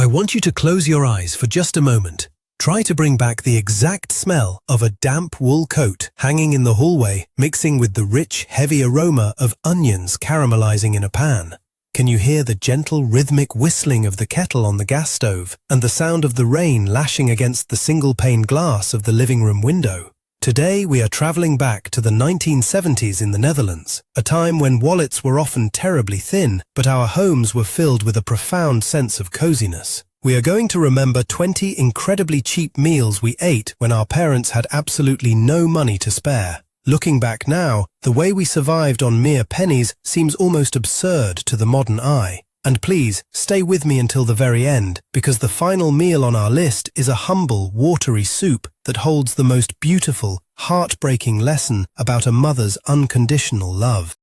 I want you to close your eyes for just a moment. Try to bring back the exact smell of a damp wool coat hanging in the hallway, mixing with the rich, heavy aroma of onions caramelizing in a pan. Can you hear the gentle, rhythmic whistling of the kettle on the gas stove and the sound of the rain lashing against the single-pane glass of the living room window? Today we are traveling back to the 1970s in the Netherlands, a time when wallets were often terribly thin, but our homes were filled with a profound sense of coziness. We are going to remember 20 incredibly cheap meals we ate when our parents had absolutely no money to spare. Looking back now, the way we survived on mere pennies seems almost absurd to the modern eye. And please, stay with me until the very end, because the final meal on our list is a humble, watery soup that holds the most beautiful, heartbreaking lesson about a mother's unconditional love.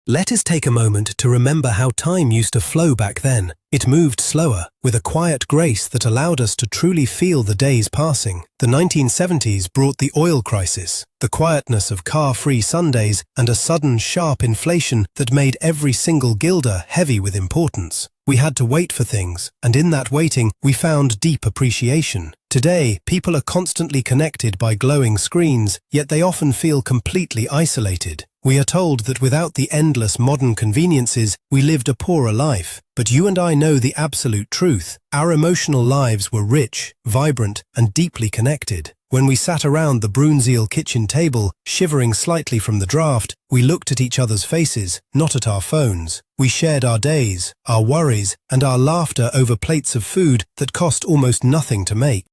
Let us take a moment to remember how time used to flow back then. It moved slower, with a quiet grace that allowed us to truly feel the days passing. The 1970s brought the oil crisis, the quietness of car-free Sundays, and a sudden, sharp inflation that made every single guilder heavy with importance. We had to wait for things, and in that waiting, we found deep appreciation. Today, people are constantly connected by glowing screens, yet they often feel completely isolated. We are told that without the endless modern conveniences, we lived a poorer life. But you and I know the absolute truth. Our emotional lives were rich, vibrant, and deeply connected. When we sat around the Bruinzeel kitchen table, shivering slightly from the draft, we looked at each other's faces, not at our phones. We shared our days, our worries, and our laughter over plates of food that cost almost nothing to make.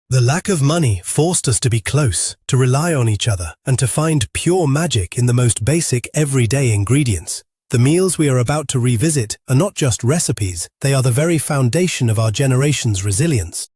The lack of money forced us to be close, to rely on each other, and to find pure magic in the most basic everyday ingredients. The meals we are about to revisit are not just recipes, they are the very foundation of our generation's resilience.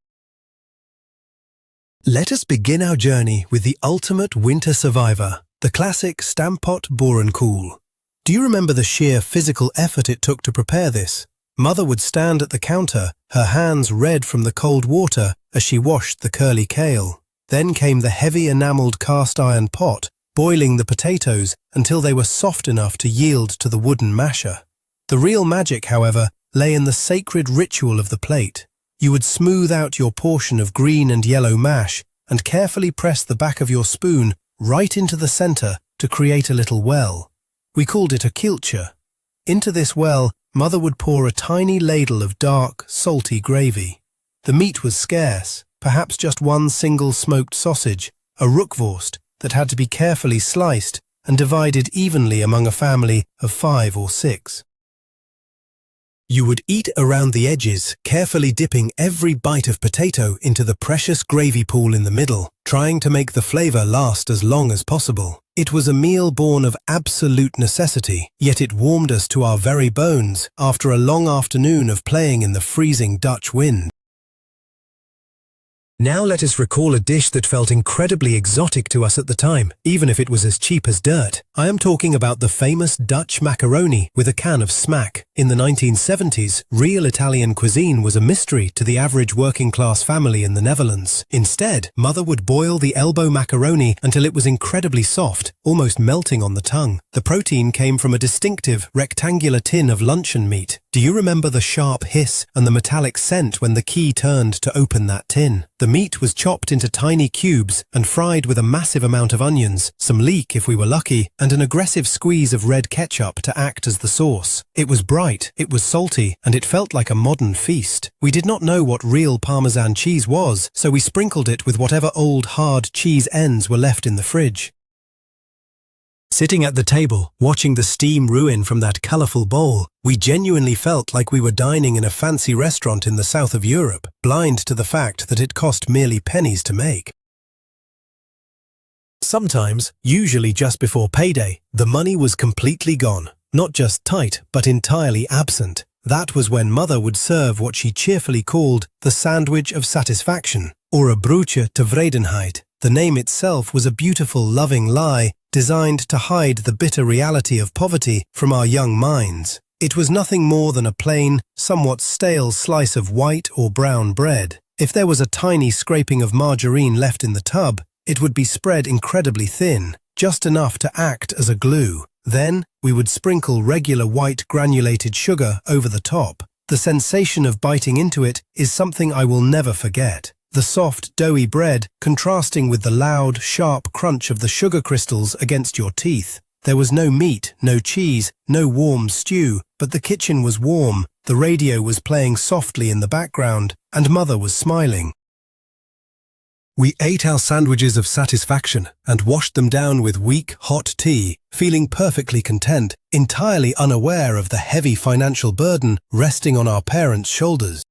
Let us begin our journey with the ultimate winter survivor, the classic stamppot boerenkool. Do you remember the sheer physical effort it took to prepare this? Mother would stand at the counter, her hands red from the cold water as she washed the curly kale. Then came the heavy enameled cast-iron pot, boiling the potatoes until they were soft enough to yield to the wooden masher. The real magic, however, lay in the sacred ritual of the plate. You would smooth out your portion of green and yellow mash and carefully press the back of your spoon right into the center to create a little well. We called it a kiltje. Into this well, Mother would pour a tiny ladle of dark, salty gravy. The meat was scarce, perhaps just one single smoked sausage, a rookworst, that had to be carefully sliced and divided evenly among a family of 5 or 6. You would eat around the edges, carefully dipping every bite of potato into the precious gravy pool in the middle, trying to make the flavor last as long as possible. It was a meal born of absolute necessity, yet it warmed us to our very bones after a long afternoon of playing in the freezing Dutch wind. Now let us recall a dish that felt incredibly exotic to us at the time, even if it was as cheap as dirt. I am talking about the famous Dutch macaroni with a can of smack. In the 1970s, real Italian cuisine was a mystery to the average working-class family in the Netherlands. Instead, Mother would boil the elbow macaroni until it was incredibly soft, almost melting on the tongue. The protein came from a distinctive, rectangular tin of luncheon meat. Do you remember the sharp hiss and the metallic scent when the key turned to open that tin? The meat was chopped into tiny cubes and fried with a massive amount of onions, some leek if we were lucky, and an aggressive squeeze of red ketchup to act as the sauce. It was bright, it was salty, and it felt like a modern feast. We did not know what real Parmesan cheese was, so we sprinkled it with whatever old hard cheese ends were left in the fridge. Sitting at the table, watching the steam ruin from that colourful bowl, we genuinely felt like we were dining in a fancy restaurant in the south of Europe, blind to the fact that it cost merely pennies to make. Sometimes, usually just before payday, the money was completely gone. Not just tight, but entirely absent. That was when Mother would serve what she cheerfully called the sandwich of satisfaction, or a broodje tevredenheid. The name itself was a beautiful, loving lie designed to hide the bitter reality of poverty from our young minds. It was nothing more than a plain, somewhat stale slice of white or brown bread. If there was a tiny scraping of margarine left in the tub, it would be spread incredibly thin, just enough to act as a glue. Then, we would sprinkle regular white granulated sugar over the top. The sensation of biting into it is something I will never forget. The soft, doughy bread contrasting with the loud, sharp crunch of the sugar crystals against your teeth. There was no meat, no cheese, no warm stew, but the kitchen was warm, the radio was playing softly in the background, and Mother was smiling. We ate our sandwiches of satisfaction and washed them down with weak, hot tea, feeling perfectly content, entirely unaware of the heavy financial burden resting on our parents' shoulders.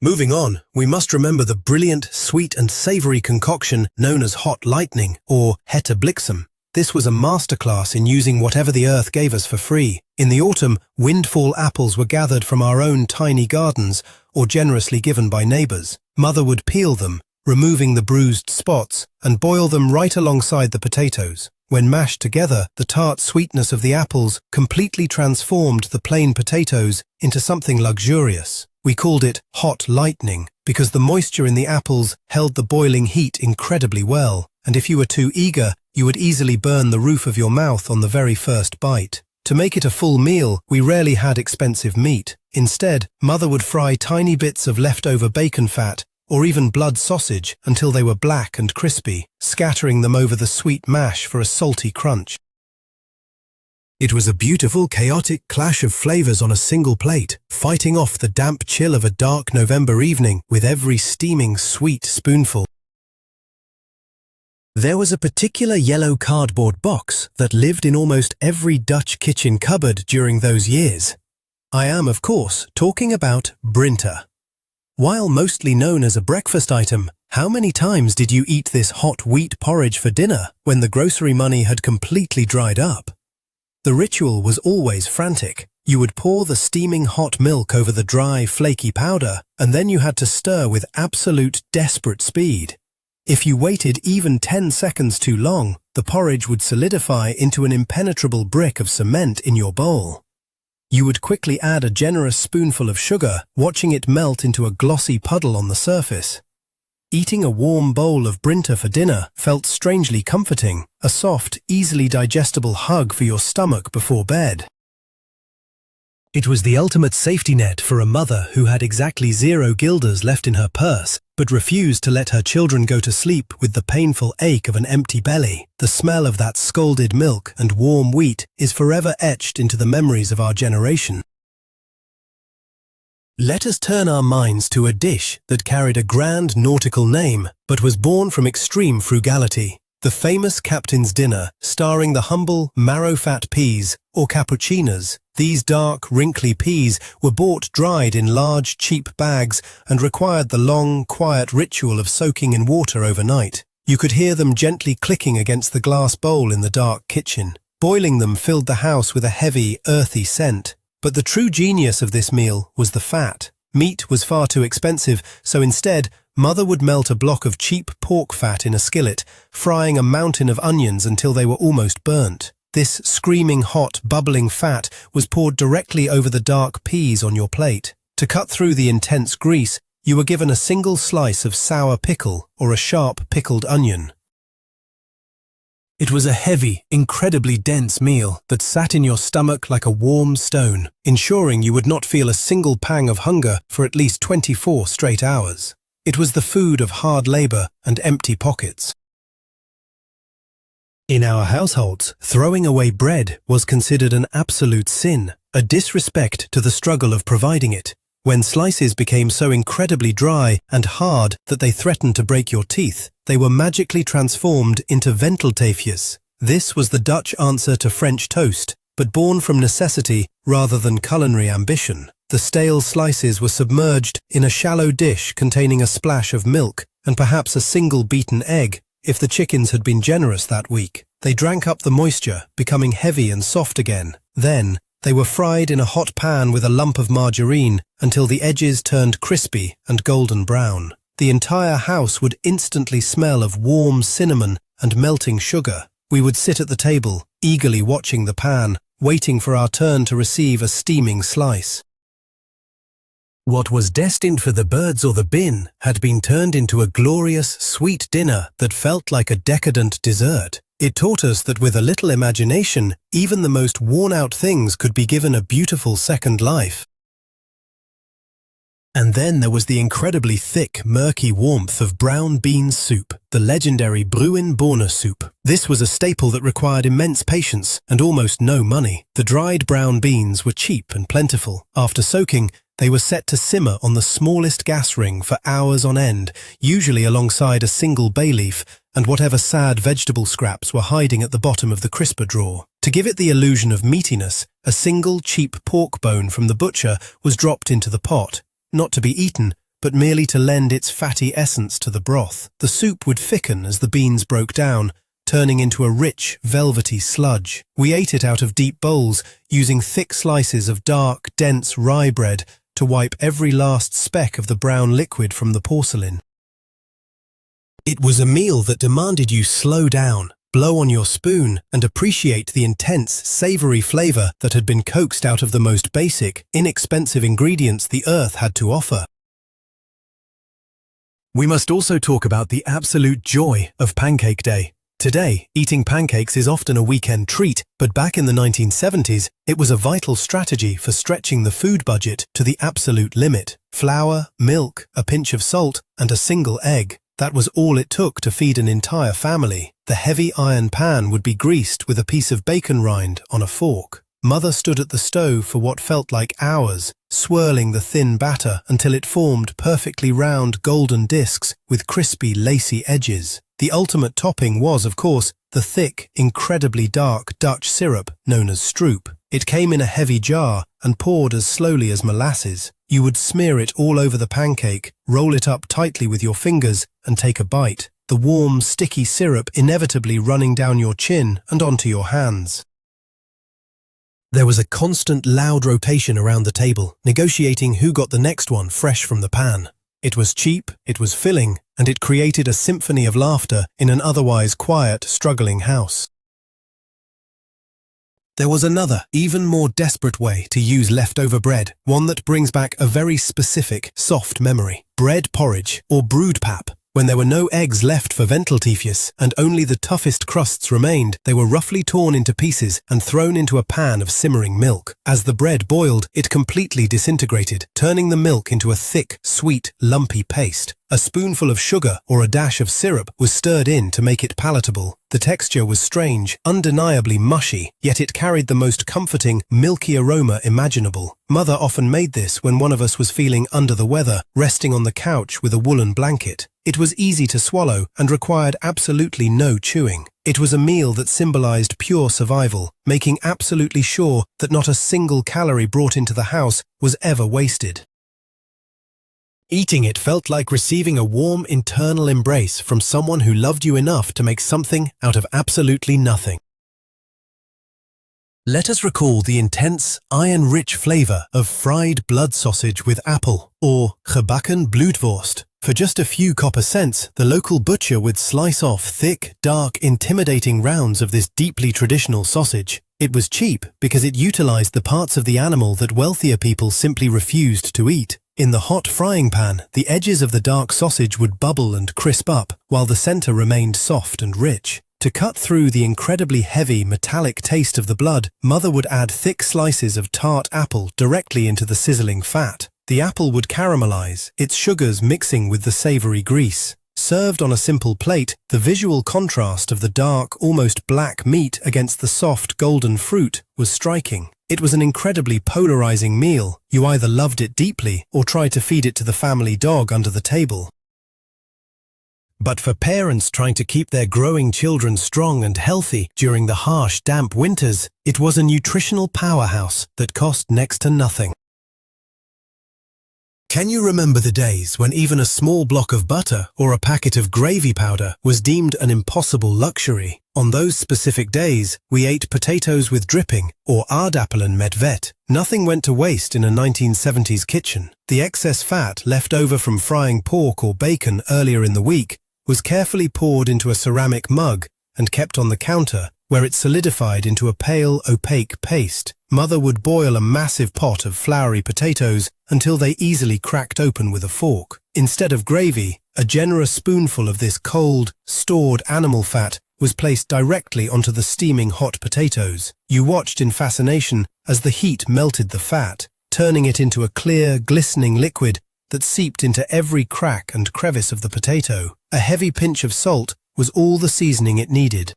Moving on, we must remember the brilliant, sweet and savoury concoction known as hot lightning, or hete bliksem. This was a masterclass in using whatever the earth gave us for free. In the autumn, windfall apples were gathered from our own tiny gardens or generously given by neighbours. Mother would peel them, removing the bruised spots, and boil them right alongside the potatoes. When mashed together, the tart sweetness of the apples completely transformed the plain potatoes into something luxurious. We called it hot lightning because the moisture in the apples held the boiling heat incredibly well, and if you were too eager, you would easily burn the roof of your mouth on the very first bite. To make it a full meal, we rarely had expensive meat. Instead, Mother would fry tiny bits of leftover bacon fat or even blood sausage until they were black and crispy, scattering them over the sweet mash for a salty crunch. It was a beautiful, chaotic clash of flavors on a single plate, fighting off the damp chill of a dark November evening with every steaming sweet spoonful. There was a particular yellow cardboard box that lived in almost every Dutch kitchen cupboard during those years. I am, of course, talking about Brinta. While mostly known as a breakfast item, how many times did you eat this hot wheat porridge for dinner when the grocery money had completely dried up? The ritual was always frantic. You would pour the steaming hot milk over the dry, flaky powder, and then you had to stir with absolute desperate speed. If you waited even 10 seconds too long, the porridge would solidify into an impenetrable brick of cement in your bowl. You would quickly add a generous spoonful of sugar, watching it melt into a glossy puddle on the surface. Eating a warm bowl of Brinta for dinner felt strangely comforting, a soft, easily digestible hug for your stomach before bed. It was the ultimate safety net for a mother who had exactly 0 guilders left in her purse, but refused to let her children go to sleep with the painful ache of an empty belly. The smell of that scalded milk and warm wheat is forever etched into the memories of our generation. Let us turn our minds to a dish that carried a grand nautical name, but was born from extreme frugality. The famous captain's dinner, starring the humble marrow-fat peas, or cappuccinas. These dark, wrinkly peas were bought dried in large, cheap bags and required the long, quiet ritual of soaking in water overnight. You could hear them gently clicking against the glass bowl in the dark kitchen. Boiling them filled the house with a heavy, earthy scent. But the true genius of this meal was the fat. Meat was far too expensive, so instead, Mother would melt a block of cheap pork fat in a skillet, frying a mountain of onions until they were almost burnt. This screaming hot, bubbling fat was poured directly over the dark peas on your plate. To cut through the intense grease, you were given a single slice of sour pickle or a sharp pickled onion. It was a heavy, incredibly dense meal that sat in your stomach like a warm stone, ensuring you would not feel a single pang of hunger for at least 24 straight hours. It was the food of hard labor and empty pockets. In our households, throwing away bread was considered an absolute sin, a disrespect to the struggle of providing it. When slices became so incredibly dry and hard that they threatened to break your teeth, they were magically transformed into venteltafius. This was the Dutch answer to French toast, but born from necessity rather than culinary ambition. The stale slices were submerged in a shallow dish containing a splash of milk and perhaps a single beaten egg. If the chickens had been generous that week, they drank up the moisture, becoming heavy and soft again. Then, they were fried in a hot pan with a lump of margarine until the edges turned crispy and golden brown. The entire house would instantly smell of warm cinnamon and melting sugar. We would sit at the table, eagerly watching the pan, waiting for our turn to receive a steaming slice. What was destined for the birds or the bin had been turned into a glorious, sweet dinner that felt like a decadent dessert. It taught us that with a little imagination, even the most worn-out things could be given a beautiful second life. And then there was the incredibly thick, murky warmth of brown bean soup, the legendary Bruin Bohne soup. This was a staple that required immense patience and almost no money. The dried brown beans were cheap and plentiful. After soaking, they were set to simmer on the smallest gas ring for hours on end, usually alongside a single bay leaf and whatever sad vegetable scraps were hiding at the bottom of the crisper drawer. To give it the illusion of meatiness, a single cheap pork bone from the butcher was dropped into the pot, not to be eaten, but merely to lend its fatty essence to the broth. The soup would thicken as the beans broke down, turning into a rich, velvety sludge. We ate it out of deep bowls, using thick slices of dark, dense rye bread to wipe every last speck of the brown liquid from the porcelain. It was a meal that demanded you slow down, blow on your spoon, and appreciate the intense, savory flavor that had been coaxed out of the most basic, inexpensive ingredients the earth had to offer. We must also talk about the absolute joy of Pancake Day. Today, eating pancakes is often a weekend treat, but back in the 1970s, it was a vital strategy for stretching the food budget to the absolute limit. Flour, milk, a pinch of salt, and a single egg. That was all it took to feed an entire family. The heavy iron pan would be greased with a piece of bacon rind on a fork. Mother stood at the stove for what felt like hours, swirling the thin batter until it formed perfectly round golden discs with crispy, lacy edges. The ultimate topping was, of course, the thick, incredibly dark Dutch syrup known as stroop. It came in a heavy jar and poured as slowly as molasses. You would smear it all over the pancake, roll it up tightly with your fingers, and take a bite, the warm, sticky syrup inevitably running down your chin and onto your hands. There was a constant loud rotation around the table, negotiating who got the next one fresh from the pan. It was cheap, it was filling, and it created a symphony of laughter in an otherwise quiet, struggling house. There was another, even more desperate way to use leftover bread, one that brings back a very specific, soft memory. Bread porridge, or broodpap. When there were no eggs left for ventiltifius and only the toughest crusts remained, they were roughly torn into pieces and thrown into a pan of simmering milk. As the bread boiled, it completely disintegrated, turning the milk into a thick, sweet, lumpy paste. A spoonful of sugar or a dash of syrup was stirred in to make it palatable. The texture was strange, undeniably mushy, yet it carried the most comforting, milky aroma imaginable. Mother often made this when one of us was feeling under the weather, resting on the couch with a woolen blanket. It was easy to swallow and required absolutely no chewing. It was a meal that symbolized pure survival, making absolutely sure that not a single calorie brought into the house was ever wasted. Eating it felt like receiving a warm internal embrace from someone who loved you enough to make something out of absolutely nothing. Let us recall the intense, iron-rich flavor of fried blood sausage with apple, or gebakken bloedworst. For just a few copper cents, the local butcher would slice off thick, dark, intimidating rounds of this deeply traditional sausage. It was cheap because it utilized the parts of the animal that wealthier people simply refused to eat. In the hot frying pan, the edges of the dark sausage would bubble and crisp up, while the center remained soft and rich. To cut through the incredibly heavy, metallic taste of the blood, Mother would add thick slices of tart apple directly into the sizzling fat. The apple would caramelize, its sugars mixing with the savory grease. Served on a simple plate, the visual contrast of the dark, almost black meat against the soft, golden fruit was striking. It was an incredibly polarizing meal. You either loved it deeply or tried to feed it to the family dog under the table. But for parents trying to keep their growing children strong and healthy during the harsh, damp winters, it was a nutritional powerhouse that cost next to nothing. Can you remember the days when even a small block of butter or a packet of gravy powder was deemed an impossible luxury? On those specific days, we ate potatoes with dripping or aardappelen met vet. Nothing went to waste in a 1970s kitchen. The excess fat left over from frying pork or bacon earlier in the week was carefully poured into a ceramic mug and kept on the counter, where it solidified into a pale, opaque paste. Mother would boil a massive pot of floury potatoes until they easily cracked open with a fork. Instead of gravy, a generous spoonful of this cold, stored animal fat was placed directly onto the steaming hot potatoes. You watched in fascination as the heat melted the fat, turning it into a clear, glistening liquid that seeped into every crack and crevice of the potato. A heavy pinch of salt was all the seasoning it needed.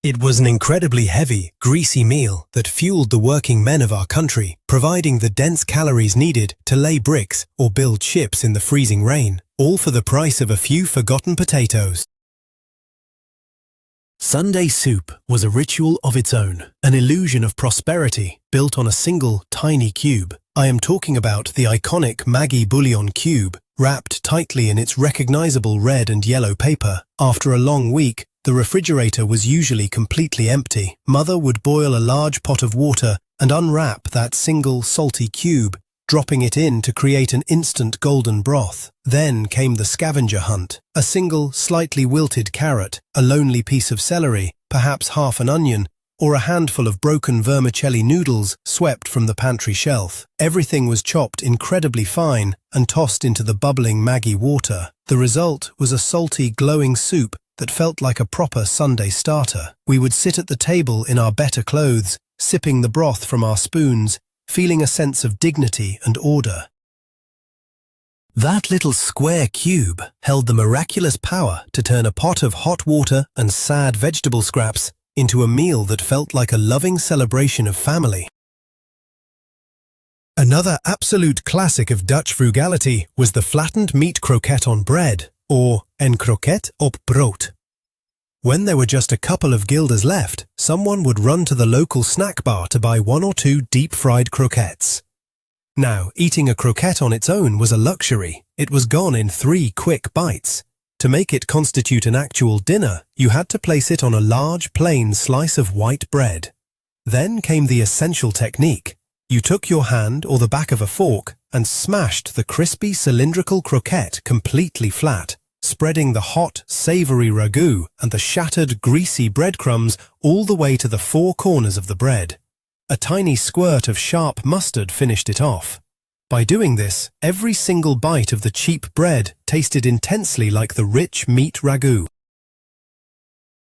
It was an incredibly heavy, greasy meal that fueled the working men of our country, providing the dense calories needed to lay bricks or build ships in the freezing rain, all for the price of a few forgotten potatoes. Sunday soup was a ritual of its own, an illusion of prosperity built on a single tiny cube. I am talking about the iconic Maggi bouillon cube, wrapped tightly in its recognizable red and yellow paper. After a long week, the refrigerator was usually completely empty. Mother would boil a large pot of water and unwrap that single salty cube, dropping it in to create an instant golden broth. Then came the scavenger hunt. A single, slightly wilted carrot, a lonely piece of celery, perhaps half an onion, or a handful of broken vermicelli noodles swept from the pantry shelf. Everything was chopped incredibly fine and tossed into the bubbling Maggi water. The result was a salty, glowing soup that felt like a proper Sunday starter. We would sit at the table in our better clothes, sipping the broth from our spoons, feeling a sense of dignity and order. That little square cube held the miraculous power to turn a pot of hot water and sad vegetable scraps into a meal that felt like a loving celebration of family. Another absolute classic of Dutch frugality was the flattened meat croquette on bread, or een kroket op brood. When there were just a couple of guilders left, someone would run to the local snack bar to buy 1 or 2 deep-fried croquettes. Now, eating a croquette on its own was a luxury. It was gone in 3 quick bites. To make it constitute an actual dinner, you had to place it on a large, plain slice of white bread. Then came the essential technique. You took your hand or the back of a fork and smashed the crispy cylindrical croquette completely flat, spreading the hot, savory ragout and the shattered, greasy breadcrumbs all the way to the 4 corners of the bread. A tiny squirt of sharp mustard finished it off. By doing this, every single bite of the cheap bread tasted intensely like the rich meat ragout.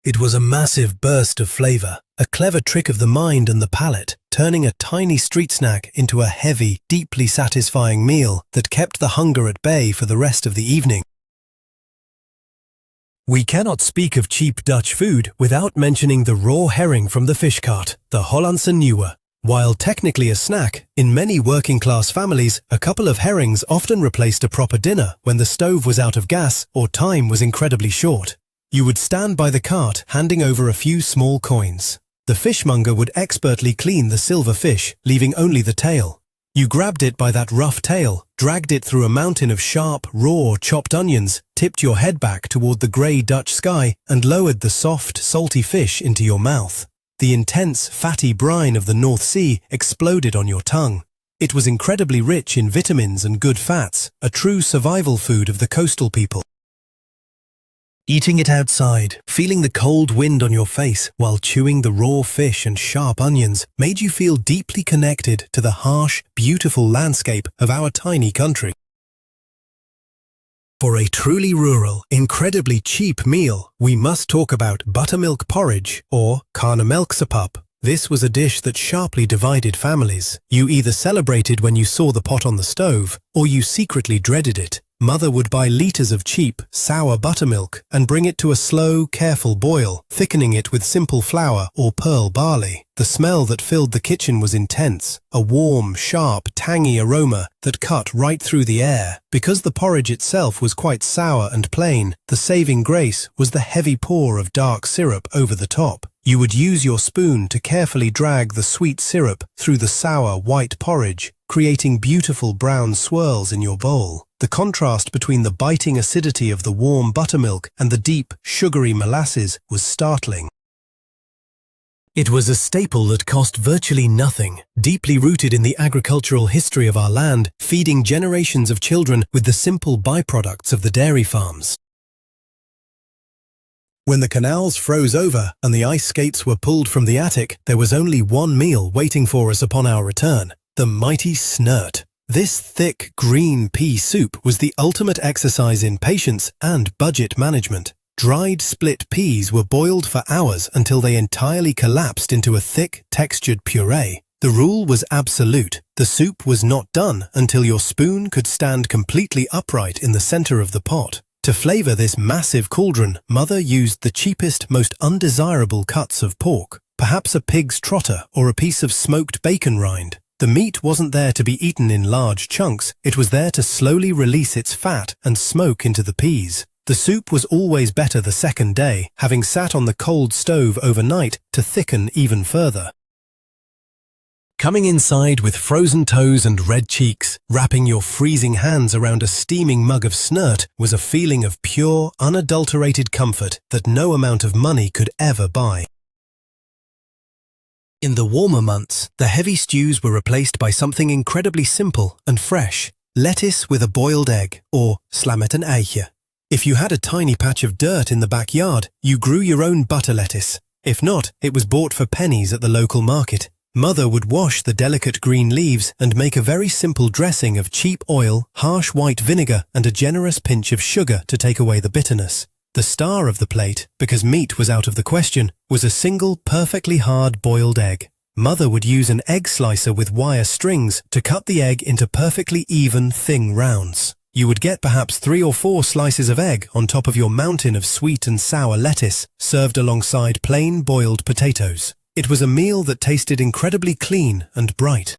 It was a massive burst of flavor, a clever trick of the mind and the palate, turning a tiny street snack into a heavy, deeply satisfying meal that kept the hunger at bay for the rest of the evening. We cannot speak of cheap Dutch food without mentioning the raw herring from the fish cart, the Hollandse Nieuwe. While technically a snack, in many working-class families, a couple of herrings often replaced a proper dinner when the stove was out of gas or time was incredibly short. You would stand by the cart handing over a few small coins. The fishmonger would expertly clean the silver fish, leaving only the tail. You grabbed it by that rough tail, dragged it through a mountain of sharp, raw, chopped onions, tipped your head back toward the grey Dutch sky, and lowered the soft, salty fish into your mouth. The intense, fatty brine of the North Sea exploded on your tongue. It was incredibly rich in vitamins and good fats, a true survival food of the coastal people. Eating it outside, feeling the cold wind on your face while chewing the raw fish and sharp onions made you feel deeply connected to the harsh, beautiful landscape of our tiny country. For a truly rural, incredibly cheap meal, we must talk about buttermilk porridge or karnemelksepap. This was a dish that sharply divided families. You either celebrated when you saw the pot on the stove, or you secretly dreaded it. Mother would buy liters of cheap, sour buttermilk and bring it to a slow, careful boil, thickening it with simple flour or pearl barley. The smell that filled the kitchen was intense, a warm, sharp, tangy aroma that cut right through the air. Because the porridge itself was quite sour and plain, the saving grace was the heavy pour of dark syrup over the top. You would use your spoon to carefully drag the sweet syrup through the sour, white porridge, creating beautiful brown swirls in your bowl. The contrast between the biting acidity of the warm buttermilk and the deep, sugary molasses was startling. It was a staple that cost virtually nothing, deeply rooted in the agricultural history of our land, feeding generations of children with the simple byproducts of the dairy farms. When the canals froze over and the ice skates were pulled from the attic, there was only one meal waiting for us upon our return, the mighty snert. This thick, green pea soup was the ultimate exercise in patience and budget management. Dried split peas were boiled for hours until they entirely collapsed into a thick, textured puree. The rule was absolute. The soup was not done until your spoon could stand completely upright in the center of the pot. To flavor this massive cauldron, Mother used the cheapest, most undesirable cuts of pork, perhaps a pig's trotter or a piece of smoked bacon rind. The meat wasn't there to be eaten in large chunks, it was there to slowly release its fat and smoke into the peas. The soup was always better the second day, having sat on the cold stove overnight to thicken even further. Coming inside with frozen toes and red cheeks, wrapping your freezing hands around a steaming mug of snert was a feeling of pure, unadulterated comfort that no amount of money could ever buy. In the warmer months, the heavy stews were replaced by something incredibly simple and fresh: lettuce with a boiled egg, or sla met een eitje. If you had a tiny patch of dirt in the backyard, you grew your own butter lettuce. If not, it was bought for pennies at the local market. Mother would wash the delicate green leaves and make a very simple dressing of cheap oil, harsh white vinegar, and a generous pinch of sugar to take away the bitterness. The star of the plate, because meat was out of the question, was a single perfectly hard boiled egg. Mother would use an egg slicer with wire strings to cut the egg into perfectly even, thin rounds. You would get perhaps 3 or 4 slices of egg on top of your mountain of sweet and sour lettuce, served alongside plain boiled potatoes. It was a meal that tasted incredibly clean and bright.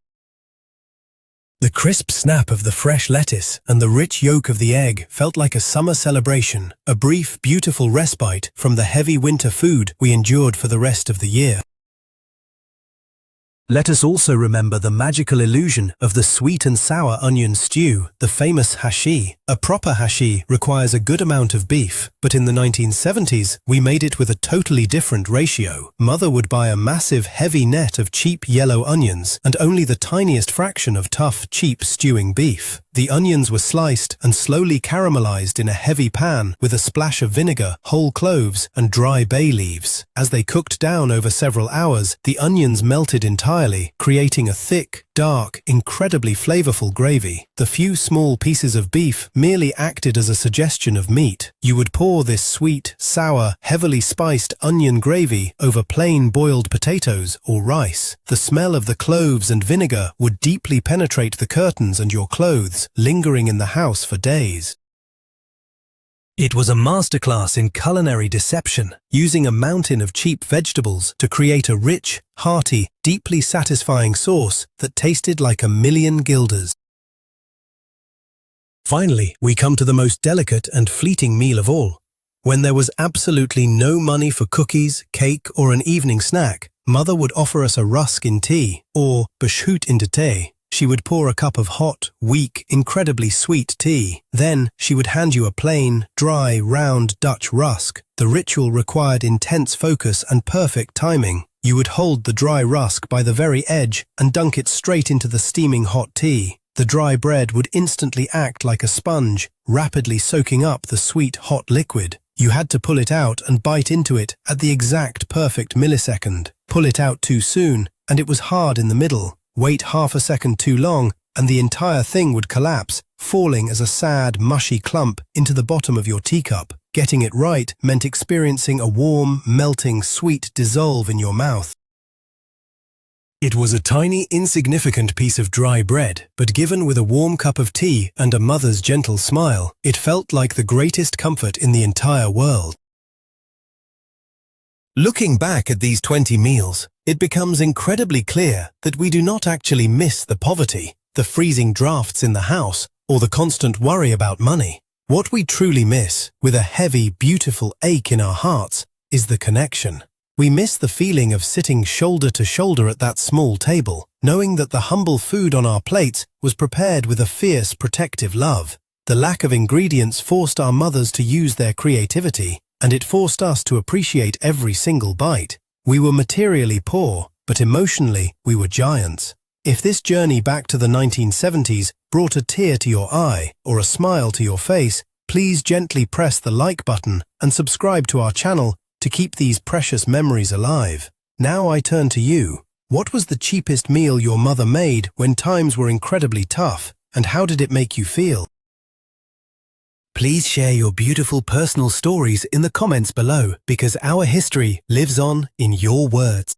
The crisp snap of the fresh lettuce and the rich yolk of the egg felt like a summer celebration, a brief, beautiful respite from the heavy winter food we endured for the rest of the year. Let us also remember the magical illusion of the sweet and sour onion stew, the famous hashi. A proper hashi requires a good amount of beef, but in the 1970s, we made it with a totally different ratio. Mother would buy a massive, heavy net of cheap yellow onions and only the tiniest fraction of tough, cheap stewing beef. The onions were sliced and slowly caramelized in a heavy pan with a splash of vinegar, whole cloves, and dry bay leaves. As they cooked down over several hours, the onions melted entirely, creating a thick, dark, incredibly flavorful gravy. The few small pieces of beef merely acted as a suggestion of meat. You would pour this sweet, sour, heavily spiced onion gravy over plain boiled potatoes or rice. The smell of the cloves and vinegar would deeply penetrate the curtains and your clothes, lingering in the house for days. It was a masterclass in culinary deception, using a mountain of cheap vegetables to create a rich, hearty, deeply satisfying sauce that tasted like 1,000,000 guilders. Finally, we come to the most delicate and fleeting meal of all. When there was absolutely no money for cookies, cake, or an evening snack, Mother would offer us a rusk in tea, or beschuit in de thee. She would pour a cup of hot, weak, incredibly sweet tea. Then she would hand you a plain, dry, round Dutch rusk. The ritual required intense focus and perfect timing. You would hold the dry rusk by the very edge and dunk it straight into the steaming hot tea. The dry bread would instantly act like a sponge, rapidly soaking up the sweet hot liquid. You had to pull it out and bite into it at the exact perfect millisecond. Pull it out too soon, and it was hard in the middle. Wait half a second too long, and the entire thing would collapse, falling as a sad, mushy clump into the bottom of your teacup. Getting it right meant experiencing a warm, melting, sweet dissolve in your mouth. It was a tiny, insignificant piece of dry bread, but given with a warm cup of tea and a mother's gentle smile, it felt like the greatest comfort in the entire world. Looking back at these 20 meals, it becomes incredibly clear that we do not actually miss the poverty, the freezing drafts in the house, or the constant worry about money. What we truly miss, with a heavy, beautiful ache in our hearts, is the connection. We miss the feeling of sitting shoulder to shoulder at that small table, knowing that the humble food on our plates was prepared with a fierce, protective love. The lack of ingredients forced our mothers to use their creativity, and it forced us to appreciate every single bite. We were materially poor, but emotionally we were giants. If this journey back to the 1970s brought a tear to your eye or a smile to your face, please gently press the like button and subscribe to our channel to keep these precious memories alive. Now I turn to you. What was the cheapest meal your mother made when times were incredibly tough, and how did it make you feel? Please share your beautiful personal stories in the comments below because our history lives on in your words.